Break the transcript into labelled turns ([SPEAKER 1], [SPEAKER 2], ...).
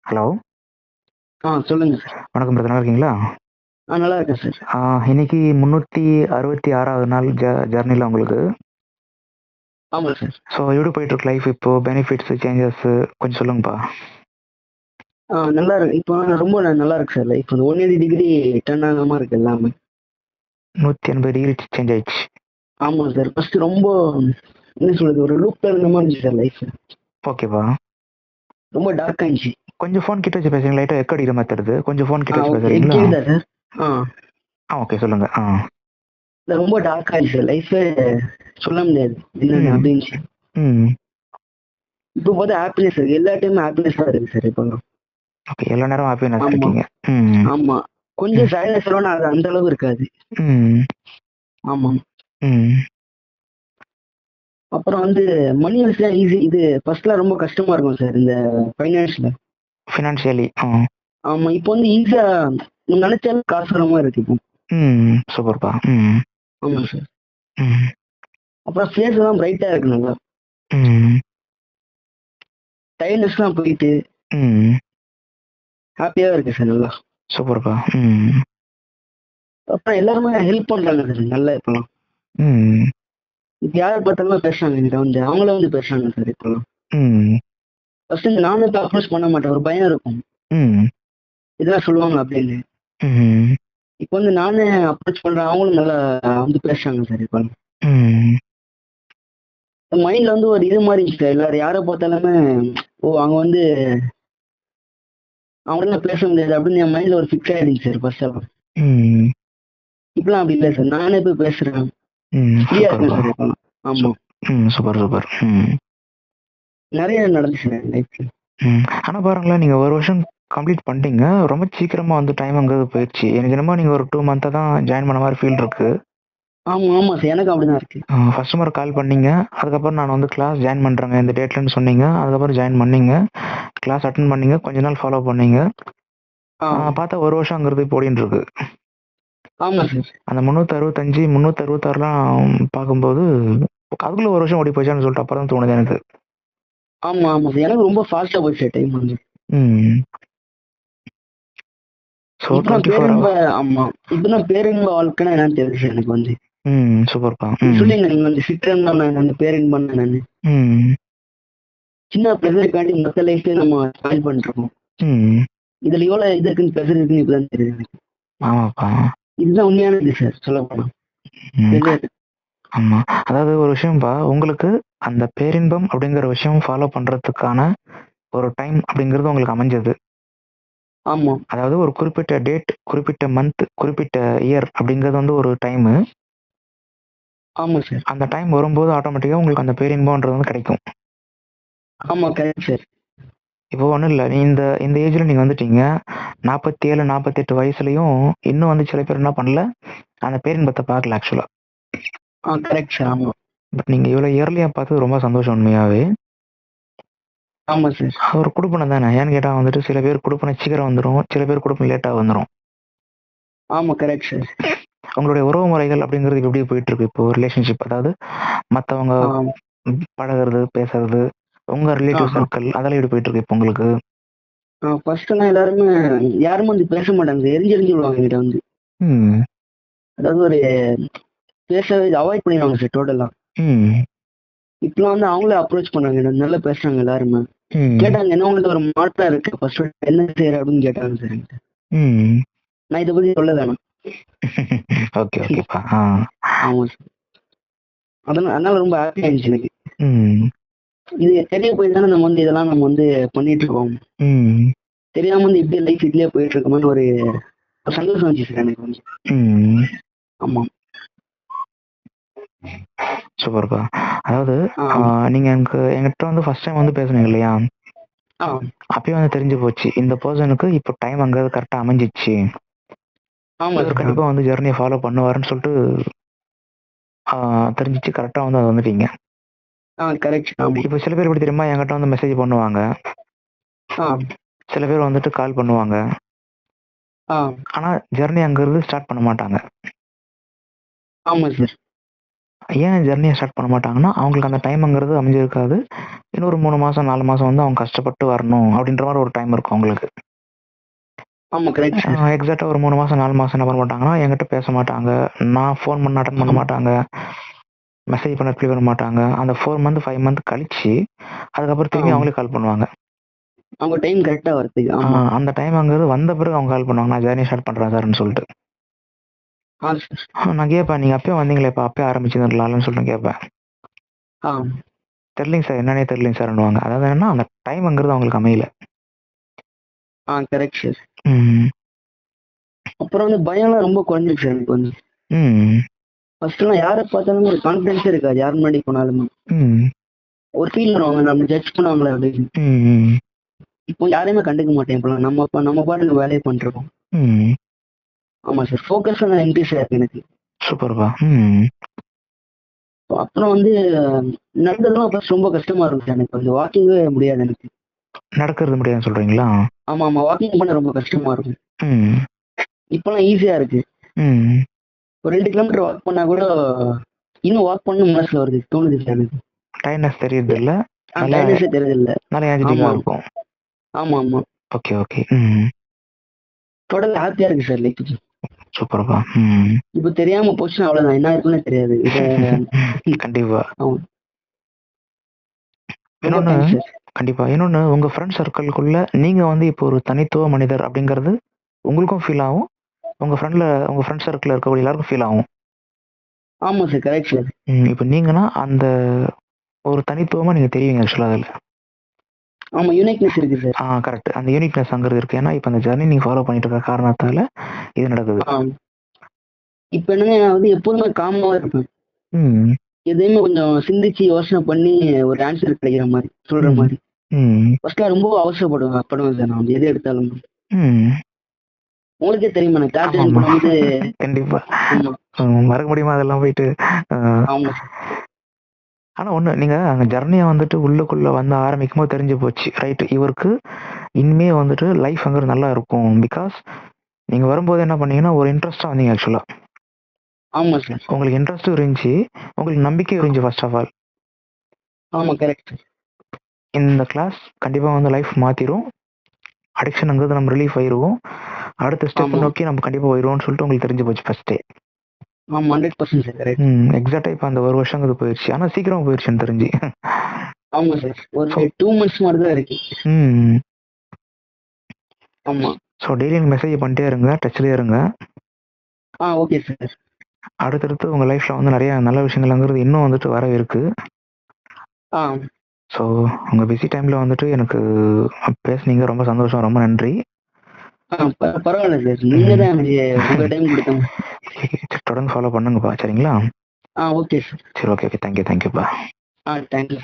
[SPEAKER 1] Hello.
[SPEAKER 2] சொல்லுங்க sir.
[SPEAKER 1] வணக்கம் brother. நல்லா இருக்கீங்களா?
[SPEAKER 2] நல்லா இருக்கேன் சார்.
[SPEAKER 1] இன்னைக்கு 366வது நாள் ஜர்னில உங்களுக்கு.
[SPEAKER 2] ஆமா சார்.
[SPEAKER 1] ஸோ எப்படி போயிட்டு இருக்கு லைஃப் இப்போ? பெனிஃபிட்ஸ், சேஞ்சஸ் கொஞ்சம் சொல்லுங்கப்பா.
[SPEAKER 2] நல்லா இருக்கு. இப்போ ரொம்ப நல்லா இருக்கு சார் லைஃப். 180 டிகிரி டர்ன் ஆகாம இருக்கு எல்லாமே.
[SPEAKER 1] 180 டிகிரி சேஞ்ச் ஆயிடுச்சு.
[SPEAKER 2] ஆமா சார். ஃபர்ஸ்ட் ரொம்ப என்ன சொல்றது, ஒரு லூப்ல இருந்த மாதிரி இருந்துச்சு சார் லைஃப்.
[SPEAKER 1] ஓகேப்பா.
[SPEAKER 2] ரொம்ப டார்க் ஆயிடுச்சு.
[SPEAKER 1] கொஞ்சம் ஃபோன் கிட்ட வச்சு பேசுறீங்க, லைட்டா எக்கோ அடிக்கிற மாதிரி தெரியுது. கொஞ்சம் ஃபோன் கிட்ட வச்சு
[SPEAKER 2] ஓகே.
[SPEAKER 1] பேசுறீங்களா?
[SPEAKER 2] கேக்குதா சார்?
[SPEAKER 1] ஓகே சொல்லுங்க.
[SPEAKER 2] ரொம்ப டார்க் ஆயிடுச்சு சார் லைஃப். சொல்ல முடியாது என்னன்னு அப்படின்ச்சு. இப்போ பார்த்தா ஹாப்பினஸ் இருக்கு. எல்லா டைமும் ஹாப்பினஸா இருக்கு சார் இப்போ.
[SPEAKER 1] ஓகே, எல்லா நேரம் ஹாப்பினஸ் இருக்கீங்க.
[SPEAKER 2] ஆமா. கொஞ்சம் சைலன்ஸ் அது அந்த அளவு இருக்காது. ஆமா. அப்புறம் மணி விஷயம் ஈஸி. இது ஃபர்ஸ்ட்லாம் ரொம்ப கஷ்டமா இருக்கும் சார் இந்த
[SPEAKER 1] ஃபினான்ஷியலி.
[SPEAKER 2] ஆமா. இப்போ ஈஸியா நினைச்சாலும் காசு வர மாதிரி இருக்கு இப்போ.
[SPEAKER 1] சூப்பர்ப்பா.
[SPEAKER 2] ஆமா சார். அப்புறம் ஃபேஸ் எல்லாம் பிரைட்டா இருக்கு நல்லா. டைல்னஸ்லாம் போயிட்டு ஹாப்பியா இருக்கு சார் நல்லா.
[SPEAKER 1] சூப்பர்ப்பா.
[SPEAKER 2] அப்புறம் எல்லாருமே ஹெல்ப் பண்றாங்க சார் நல்லா இப்பெல்லாம். இப்ப யாரை பார்த்தாலும் பேசுறாங்க என்கிட்ட அவங்கள பேசுறாங்க சார் இப்பெல்லாம். ஃபர்ஸ்ட் நானும் இப்போ அப்ரோச் பண்ண மாட்டேன், ஒரு பயம் இருக்கும் இதெல்லாம் சொல்லுவாங்க அப்படின்னு. இப்போ நானே அப்ரோச் பண்றேன், அவங்களும் நல்லா பேசுறாங்க சார் இப்போ. மைண்ட்ல ஒரு இது மாதிரி இருந்துச்சு சார். எல்லாரும் யாரை பார்த்தாலுமே அவங்க அவங்களால பேச முடியாது அப்படின்னு என் மைண்ட்ல ஒரு ஃபிக்ஸ் ஆயிடுச்சு சார் ஃபர்ஸ்ட் எல்லாம். இப்பெல்லாம் அப்படி இல்லை சார். நானே போய் பேசுறேன், ஃப்ரீயா இருக்கேன் சார் இப்பெல்லாம். ஆமா.
[SPEAKER 1] Super super.
[SPEAKER 2] நிறைய நடந்துச்சு லைஃப்ல.
[SPEAKER 1] ஆனா பாருங்களேன், நீங்க ஒரு வருஷம் கம்ப்ளீட் பண்ணிட்டீங்க. ரொம்ப சீக்கிரமா டைம் அங்கிறது போயிடுச்சு. எனக்கு என்னமோ நீங்க ஒரு 2 மந்த்தா தான் ஜாயின் பண்ண மாதிரி ஃபீல் இருக்கு.
[SPEAKER 2] ஆமா சார், எனக்கு அப்படிதான் இருக்கு.
[SPEAKER 1] ஃபர்ஸ்ட் முறை கால் பண்ணீங்க, அதுக்கப்புறம் நான் கிளாஸ் ஜாயின் பண்றேங்க இந்த டேட்லன்னு சொன்னீங்க. அதுக்கப்புறம் ஜாயின் பண்ணீங்க, கிளாஸ் அட்டன் பண்ணீங்க, கொஞ்ச நாள் ஃபாலோ பண்ணீங்க. பார்த்தா ஒரு வருஷங்கிறது இப்போ ஓடின்னு இருக்கு.
[SPEAKER 2] ஆமா சார்.
[SPEAKER 1] அந்த 365 366லாம் பார்க்கும்போது அதுக்குள்ள ஒரு வருஷம் ஓடி போச்சான்னு சொல்லிட்டு அப்புறம் தான் தோணுது எனக்கு.
[SPEAKER 2] ஆமா சார், எனக்கு ரொம்ப ஃபாஸ்டா போச்சு டைம் ஆமா. இப்பதான் பேரின்ப வாழ்க்கைன்னா என்னன்னு தெரியுது எனக்கு
[SPEAKER 1] சூப்பர்ப்பா.
[SPEAKER 2] சொல்லுங்க. நீங்க சித்திரம் பேரின்ப நானு சின்ன பிளஸருக்காண்டி மொத்த லைஃப்ல நம்ம ஸ்பாயில் பண்ணிருக்கோம். இதுல எவ்வளவு இது இருக்குன்னு பிளஸர் இருக்குன்னு இப்பதான் தெரியுது எனக்கு.
[SPEAKER 1] ஆமாப்பா,
[SPEAKER 2] இதுதான் உண்மையானது சார் சொல்ல போனா.
[SPEAKER 1] ஆமா, அதாவது ஒரு விஷயம்பா, உங்களுக்கு அந்த பேரின்பம் அப்படிங்கிற விஷயம் ஃபாலோ பண்றதுக்கான ஒரு டைம் அப்படிங்கிறது உங்களுக்கு அமைஞ்சது.
[SPEAKER 2] ஆமா.
[SPEAKER 1] அதாவது ஒரு குறிப்பிட்ட டேட், குறிப்பிட்ட மந்த், குறிப்பிட்ட இயர் அப்படிங்கிறது ஒரு டைமு.
[SPEAKER 2] ஆமா சார்.
[SPEAKER 1] அந்த டைம் வரும்போது ஆட்டோமேட்டிக்கா உங்களுக்கு அந்த பேரின்பம்ன்றது கிடைக்கும்.
[SPEAKER 2] ஆமா, கரெக்ட் சார்.
[SPEAKER 1] இப்போ ஒன்றும் இல்லை, இந்த இந்த ஏஜ்ல நீங்க வந்துட்டீங்க. 47 48 வயசுலயும் இன்னும் சில பேர் என்ன பண்ணல, அந்த பேரின்பத்தை பார்க்கல ஆக்சுவலா.
[SPEAKER 2] Correct sir. ஆமா.
[SPEAKER 1] பட் நீங்க இவ்வளவு இயர்லியா பார்த்தது ரொம்ப சந்தோஷம் உண்மையாவே.
[SPEAKER 2] ஆமா சார்.
[SPEAKER 1] ஒரு குடுப்பனை தானே. ஏன்னு கேட்டா சில பேர் குடுப்பனை சீக்கிரம் வந்துடும், சில பேர் குடுப்பனை லேட்டா வந்துடும்.
[SPEAKER 2] ஆமா, கரெக்ட் சார்.
[SPEAKER 1] உங்களுடைய உறவு முறைகள் அப்படிங்கிறது எப்படி போயிட்டு இருக்கு இப்போ? ரிலேஷன்ஷிப், அதாவது மத்தவங்க பழகிறது, பேசுறது, உங்க ரிலேட்டிவ் சர்க்கிள், அதெல்லாம் எப்படி போயிட்டு இருக்கு இப்போ உங்களுக்கு?
[SPEAKER 2] ஃபர்ஸ்ட் எல்லாம் யாருமே பேச மாட்டாங்க, எரிஞ்சு விடுவாங்க என்கிட்ட அதாவது ஒரு பேசவே அவாய்ட் பண்ணிடுவாங்க சார் டோட்டலா. இப்பெல்லாம் அவங்களே அப்ரோச் பண்ணாங்க, நல்லா பேசுறாங்க எல்லாருமே. கேட்டாங்க என்ன உங்களுக்கு ஒரு மாற்றம் இருக்கு, ஃபர்ஸ்ட் என்ன செய்யற அப்படின்னு கேட்டாங்க சார் என்கிட்ட. நான் இதை பத்தி சொல்ல வேணாம். ஆமா சார். அதனால ரொம்ப ஹாப்பியா இருந்துச்சு எனக்கு. இது தெரிய போய் தானே நம்ம இதெல்லாம் நம்ம பண்ணிட்டு இருக்கோம். தெரியாம இப்படி லைஃப் இதுலயே போயிட்டு இருக்கோம்னு ஒரு சந்தோஷம் வந்துச்சு சார் எனக்கு ஆமா.
[SPEAKER 1] சூப்பர்ப்பா. அதாவது நீங்க என்கிட்ட ஃபர்ஸ்ட் டைம் பேசுனீங்க இல்லையா, அப்பயே தெரிஞ்சு போச்சு இந்த பர்சனுக்கு இப்போ டைம் அங்க கரெக்டா அமைஞ்சிச்சு. கண்டிப்பா ஜெர்னியை ஃபாலோ பண்ணுவாருன்னு சொல்லிட்டு தெரிஞ்சிச்சு. கரெக்டா அது வந்துட்டீங்க. இப்போ சில பேர் எப்படி தெரியுமா, என்கிட்ட மெசேஜ் பண்ணுவாங்க, சில பேர் கால் பண்ணுவாங்க. ஆனா ஜெர்னி அங்கிருந்து ஸ்டார்ட் பண்ண மாட்டாங்க.
[SPEAKER 2] ஆமா சார்.
[SPEAKER 1] ஏன் ஜர்னியை ஸ்டார்ட் பண்ண மாட்டாங்கன்னா, அவங்களுக்கு அந்த டைம்ங்கிறது அமைஞ்சிருக்காது. இன்னொரு 3 மாசம், 4 மாசம் வந்து அவங்க கஷ்டப்பட்டு வரணும் அப்படின்ற மாரி ஒரு டைம் இருக்கும் அவங்களுக்கு.
[SPEAKER 2] ஆமா கரெக்ட்.
[SPEAKER 1] எக்ஸாக்ட்டா ஒரு 3 மாசம், 4 மாசம் என்ன பண்ண மாட்டாங்கன்னா, என்கிட்ட பேச மாட்டாங்க. நான் ஃபோன் பண்ணா அட்டெண்ட் பண்ண மாட்டாங்க. மெசேஜ் பண்ண ரிப்ளை பண்ண மாட்டாங்க. அந்த 4 மந்த், 5 மந்த் கழிச்சு, அதுக்கப்புறம் திரும்பி அவங்களே கால் பண்ணுவாங்க.
[SPEAKER 2] அவங்க டைம் கரெக்ட்டா வரதுக்கு.
[SPEAKER 1] அந்த டைம்ங்கிறது வந்த பிறகு அவங்க கால் பண்ணுவாங்க. நான் ஜர்னி ஸ்டார்ட் பண்றேன் சார்ன்னு சொல்லிட்டு. நான் கேட்பேன், நீங்க அப்பயே வந்தீங்களேப்பா, அப்பயே ஆரம்பிச்சிருந்துருக்கலாம்னு சொல்லிட்டு கேட்பேன். தெரியலைங்க சார், என்னன்னே தெரியலைங்க சார்ன்னுவாங்க. அதாவது என்னன்னா, அந்த டைம்ங்கிறது அவங்களுக்கு அமையல.
[SPEAKER 2] Correct sir. அப்புறம் வந்து பயம்லாம் ரொம்ப குறைஞ்சிருச்சு சார் எனக்கு வந்து. ஃபர்ஸ்ட்லாம் யாரை பார்த்தாலும் ஒரு கான்ஃபிடன்ஸே இருக்காது, யார் முன்னாடி போனாலுமே. ஒரு ஃபீல் வருவாங்க, நம்ம ஜட்ஜ் பண்ணுவாங்களே அப்படின்னு. இப்போ யாரையுமே கண்டுக்க மாட்டேன். இப்போலாம் நம்ம பாட்டுக்கு வேலையை பண்ணிருக்கோம். ஆமா சார், ஃபோக்கஸ் இன்க்ரீஸ் ஆயிருக்கு எனக்கு.
[SPEAKER 1] சூப்பர்பா.
[SPEAKER 2] அப்புறம் வந்து நடந்ததுலாம் ஃபர்ஸ்ட் ரொம்ப கஷ்டமா இருக்கும் எனக்கு. கொஞ்சம் வாக்கிங்கே முடியாது எனக்கு.
[SPEAKER 1] நடக்கிறது முடியாதுன்னு சொல்றீங்களா?
[SPEAKER 2] ஆமா ஆமா, வாக்கிங் பண்ண ரொம்ப கஷ்டமா இருக்கும். இப்பெல்லாம் ஈஸியா இருக்கு. ஒரு 2 கிலோமீட்டர் வாக் பண்ணா கூட இன்னும் வாக் பண்ண மனசுல வருது, தோணுது சார் எனக்கு.
[SPEAKER 1] டைட்னஸ் தெரியுது இல்ல?
[SPEAKER 2] டைட்னஸே தெரியுது இல்ல.
[SPEAKER 1] நல்லா எனர்ஜெட்டிக்கா இருக்கும்.
[SPEAKER 2] ஆமா ஆமா.
[SPEAKER 1] Okay okay.
[SPEAKER 2] டோட்டலா ஹாப்பியா இருக்கு சார் லைஃப்.
[SPEAKER 1] சூப்பர்பா.
[SPEAKER 2] இப்போ தெரியாம போச்சுன்னா அவ்வளவுதான், என்ன இருக்குன்னு தெரியாது.
[SPEAKER 1] கண்டிப்பா. இன்னொன்னு கண்டிப்பா. இன்னொன்னு, உங்க ஃப்ரெண்ட் சர்க்கிள்குள்ள நீங்க வந்து இப்போ ஒரு தனித்துவ மனிதர் அப்படிங்கிறது உங்களுக்கும் ஃபீல் ஆகும். உங்க ஃப்ரெண்ட் சர்க்கிள்ல இருக்க எல்லாருக்கும் ஃபீல் ஆகும்.
[SPEAKER 2] ஆமா சார், கரெக்ட் சார்.
[SPEAKER 1] இப்போ நீங்கன்னா அந்த ஒரு தனித்துவமா நீங்க தெரியுங்க ஆக்சுவலா அதுல.
[SPEAKER 2] ஆமா, யூனிக்னஸ் இருக்கு சார்.
[SPEAKER 1] கரெக்ட். அந்த யூனிக்னஸ் அங்க இருக்கு. ஏன்னா இப்போ அந்த ஜர்னி நீங்க ஃபாலோ பண்ணிட்டு இருக்க காரணத்தால இது நடக்குது.
[SPEAKER 2] இப்போ என்னன்னா, நான் வந்து எப்போதுமே காமா இருப்பேன். எதையுமே கொஞ்சம் சிந்திச்சு யோசனை பண்ணி ஒரு ஆன்சர் கிடைக்கிற மாதிரி சொல்ற மாதிரி. ஃபர்ஸ்ட்ல ரொம்ப அவசரப்படுவேன் சார், நான் வந்து எது எடுத்தாலும். உங்களுக்கே தெரியுமா, நான் கிளாஸ் பண்ணும்போது
[SPEAKER 1] கண்டிப்பா மறக்க முடியுமா அதெல்லாம் போயிட்டு. ஆனா ஒண்ணு, நீங்க அங்க ஜர்னியை வந்துட்டு உள்ளுக்குள்ள வந்து ஆரம்பிக்கும் போது தெரிஞ்சு போச்சு, ரைட், இவருக்கு இனிமே வந்துட்டு லைஃப் அங்க நல்லா இருக்கும். பிகாஸ் நீங்க வரும்போது என்ன பண்ணீங்கன்னா ஒரு இன்ட்ரெஸ்டா வந்தீங்க ஆக்சுவலா.
[SPEAKER 2] ஆமா சார்,
[SPEAKER 1] உங்களுக்கு இன்ட்ரெஸ்டும் இருந்துச்சு, உங்களுக்கு நம்பிக்கை இருந்துச்சு ஃபர்ஸ்ட் ஆஃப் ஆல்.
[SPEAKER 2] ஆமா கரெக்ட்.
[SPEAKER 1] இந்த கிளாஸ் கண்டிப்பா வந்து லைஃப் மாத்திரும். அடிக்ஷன்ங்கிறது நம்ம ரிலீஃப் ஆயிருவோம். அடுத்த ஸ்டெப் நோக்கி நம்ம கண்டிப்பா போயிருவோம்னு சொல்லிட்டு உங்களுக்கு தெரிஞ்சு போச்சு ஃபர்ஸ்டே.
[SPEAKER 2] ஆமா 100% சார், கரெக்ட்.
[SPEAKER 1] எக்ஸாக்ட்டா இப்ப அந்த ஒரு வருஷம் போயிருச்சு. ஆனா சீக்கிரமா போயிருச்சுன்னு தெரிஞ்சு.
[SPEAKER 2] ஆமா சார், ஒரு 2 months மாதிரி தான் இருக்கு. ஆமா.
[SPEAKER 1] ஸோ டெய்லி மெசேஜ் பண்ணிட்டே இருங்க, டச்லயே இருங்க.
[SPEAKER 2] Okay sir.
[SPEAKER 1] அடுத்தடுத்து உங்க லைஃப்ல வந்து நிறைய நல்ல விஷயங்கள்ங்கிறது இன்னும் வந்துட்டு வரவே இருக்கு. ஸோ உங்க பிஸி டைம்ல வந்துட்டு எனக்கு பேசுனீங்க, ரொம்ப சந்தோஷம், ரொம்ப நன்றி.
[SPEAKER 2] பரவாயில்ல சார், நீங்க தான் உங்க டைம் கொடுத்தோம்.
[SPEAKER 1] தொடர்ந்து ஃபாலோ பண்ணுங்கப்பா, சரிங்களா?
[SPEAKER 2] Okay sir.
[SPEAKER 1] சரி, ஓகே ஓகே, தேங்க்யூப்பா.
[SPEAKER 2] தேங்க்யூ.